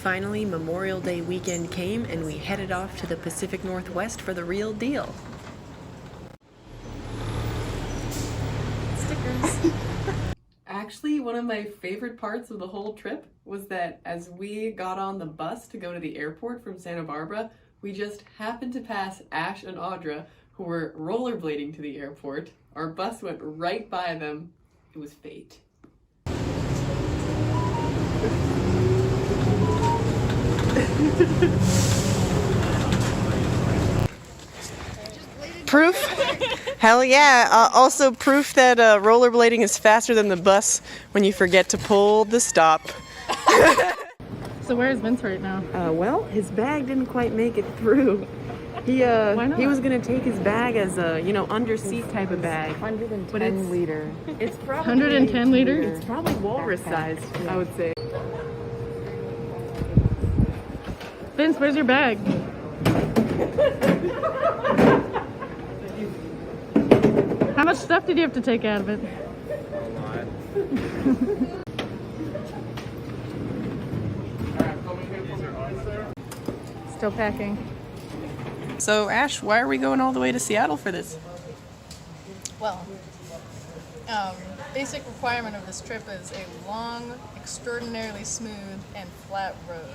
Finally, Memorial Day weekend came and we headed off to the Pacific Northwest for the real deal. Stickers. Actually, one of my favorite parts of the whole trip was that as we got on the bus to go to the airport from Santa Barbara, we just happened to pass Ash and Audra, who were rollerblading to the airport. Our bus went right by them. It was fate. Proof? Hell yeah. Also proof that rollerblading is faster than the bus when you forget to pull the stop. So where is Vince right now? Well, his bag didn't quite make it through. He was gonna take his bag as a, under seat type of bag. 110 liter. It's probably 110 liter? It's probably walrus sized, I would say. Vince, where's your bag? How much stuff did you have to take out of it? A lot. Still packing. So Ash, why are we going all the way to Seattle for this? Well, basic requirement of this trip is a long, extraordinarily smooth and flat road.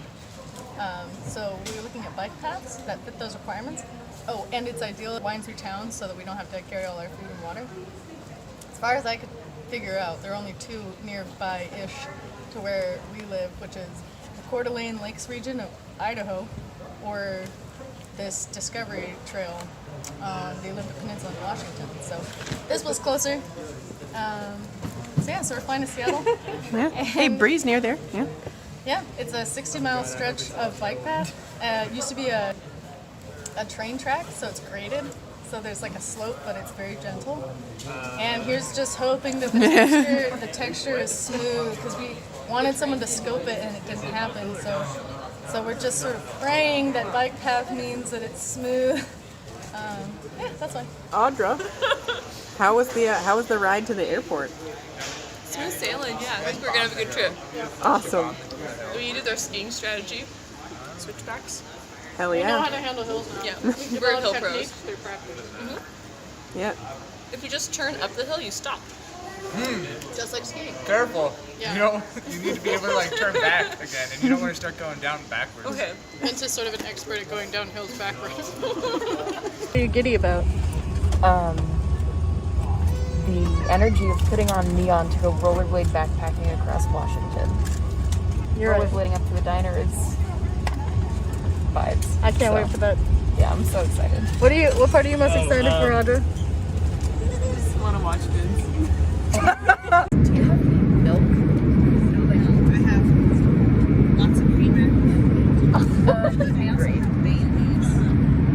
So we were looking at bike paths that fit those requirements. Oh, and it's ideal it winds through town so that we don't have to carry all our food and water. As far as I could figure out, there are only two nearby-ish to where we live, which is the Coeur d'Alene Lakes region of Idaho, or this Discovery Trail on the Olympic Peninsula in Washington. So this was closer. So we're flying to Seattle. Yeah. Hey, Bree's near there. Yeah. Yeah, it's a 60-mile stretch of bike path. It used to be a train track, so it's graded. So there's like a slope, but it's very gentle. And here's just hoping that the texture is smooth, because we wanted someone to scope it and it didn't happen. So we're just sort of praying that bike path means that it's smooth. Yeah, that's fine. Audra, how was the ride to the airport? Smooth sailing, yeah. I think we're gonna have a good trip. Awesome. We did our skiing strategy. Switchbacks. Hell We know yeah. how to handle hills now. Yeah, We we're hill developed pros. techniques through practice. Yeah. If you just turn up the hill, you stop. Just like skiing. Careful. Yeah. You need to be able to turn back again, and you don't want to start going down backwards. Okay. Vince is sort of an expert at going down hills backwards. What are you giddy about? The energy of putting on neon to go rollerblade backpacking across Washington. Rollerblading up to the diner is vibes. I can't wait for that. Yeah, I'm so excited. What part are you most excited for, Audra? Just want to watch Vince. Do you have milk? I have lots of creamer. Great. Do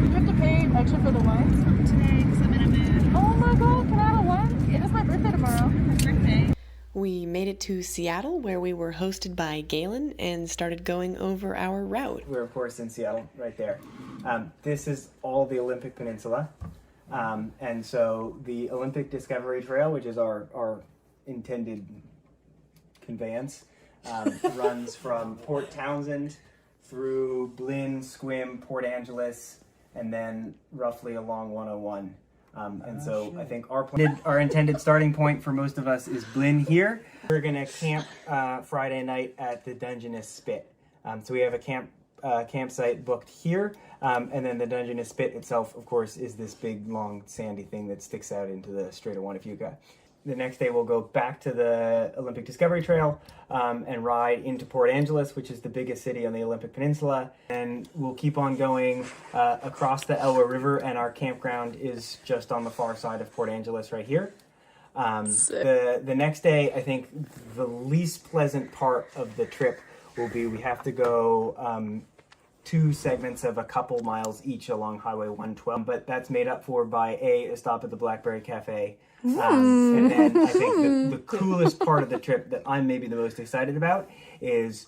you have to pay extra for the wines? Today, because I'm in a mood. Oh my god, can I have a wine? It is my birthday tomorrow. Birthday. We made it to Seattle, where we were hosted by Galen and started going over our route. We're of course in Seattle, right there. This is all the Olympic Peninsula. And so the Olympic Discovery Trail, which is our intended conveyance, runs from Port Townsend through Blynn, Sequim, Port Angeles, and then roughly along 101. And so I think our intended starting point for most of us is Blynn here. We're gonna camp Friday night at the Dungeness Spit. So we have a campsite booked here, and then the Dungeness Spit itself, of course, is this big, long, sandy thing that sticks out into the Strait of Juan de Fuca. The next day we'll go back to the Olympic Discovery Trail and ride into Port Angeles, which is the biggest city on the Olympic Peninsula. And we'll keep on going across the Elwha River, and our campground is just on the far side of Port Angeles right here. The next day, I think the least pleasant part of the trip will be we have to go 2 segments of a couple miles each along Highway 112, but that's made up for by a stop at the Blackberry Cafe. And then I think the coolest part of the trip that I'm maybe the most excited about is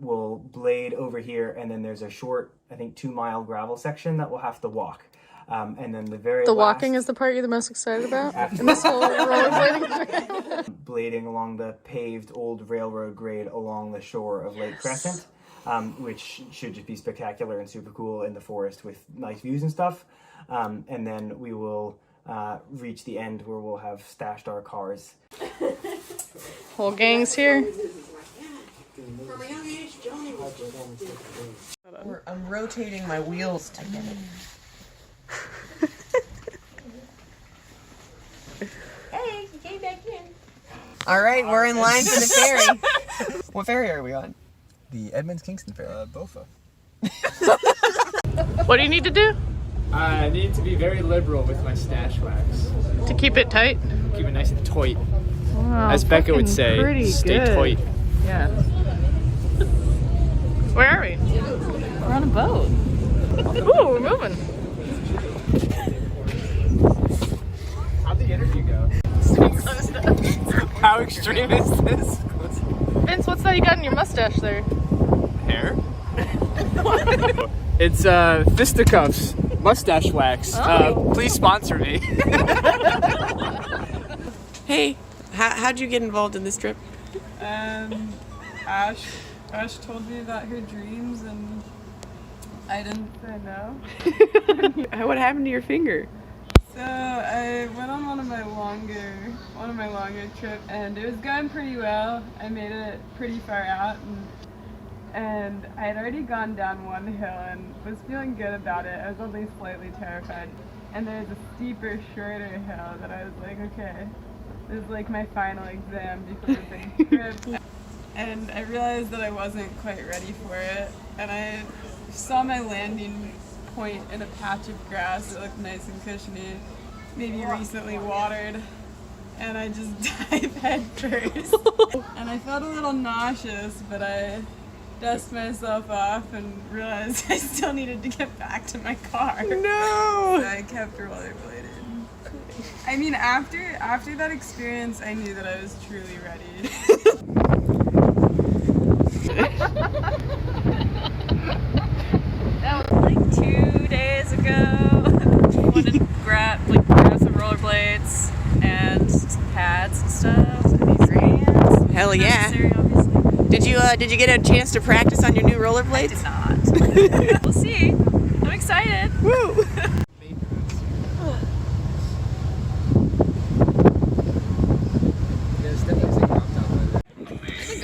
we'll blade over here, and then there's a short, I think 2-mile gravel section that we'll have to walk. And then the walking is the part you're the most excited about in this whole rollerblading trip? Blading along the paved old railroad grade along the shore of Lake Crescent. which should just be spectacular and super cool in the forest with nice views and stuff. And then we will reach the end where we'll have stashed our cars. Whole gang's here. I'm rotating my wheels to get it. Hey, you came back in. All right, we're in line for the ferry. What ferry are we on? The Edmonds-Kingston ferry. Bofa. What do you need to do I need to be very liberal with my stash wax. to keep it tight? Keep it nice and tight. Wow, As Becca would say, pretty stay good. tight. Yeah. Where are we? We're on a boat. Ooh, we're moving. How'd the interview go? How extreme is this? Vince, what's that you got in your mustache there? Hair? It's fisticuffs, mustache wax. Please sponsor me. Hey, how'd you get involved in this trip? Ash told me about her dreams and I didn't say no. What happened to your finger? So I went on one of my longer trips and it was going pretty well. I made it pretty far out and I had already gone down one hill and was feeling good about it. I was only slightly terrified. And there was a steeper, shorter hill that I was like, okay, this is like my final exam before the big trip. And I realized that I wasn't quite ready for it. And I saw my landing point in a patch of grass that looked nice and cushiony, maybe recently watered. And I just dived head first. And I felt a little nauseous, but I dusted myself off and realized I still needed to get back to my car. No! So I kept rollerblading. I mean, after that experience, I knew that I was truly ready. That was like 2 days ago. Wanted to grab some rollerblades and some pads and stuff. And ingredients. Hell yeah. Necessary, obviously. Did you get a chance to practice on your new rollerblades? I did not. We'll see. I'm excited. Woo!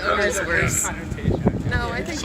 Ours worse. No, I think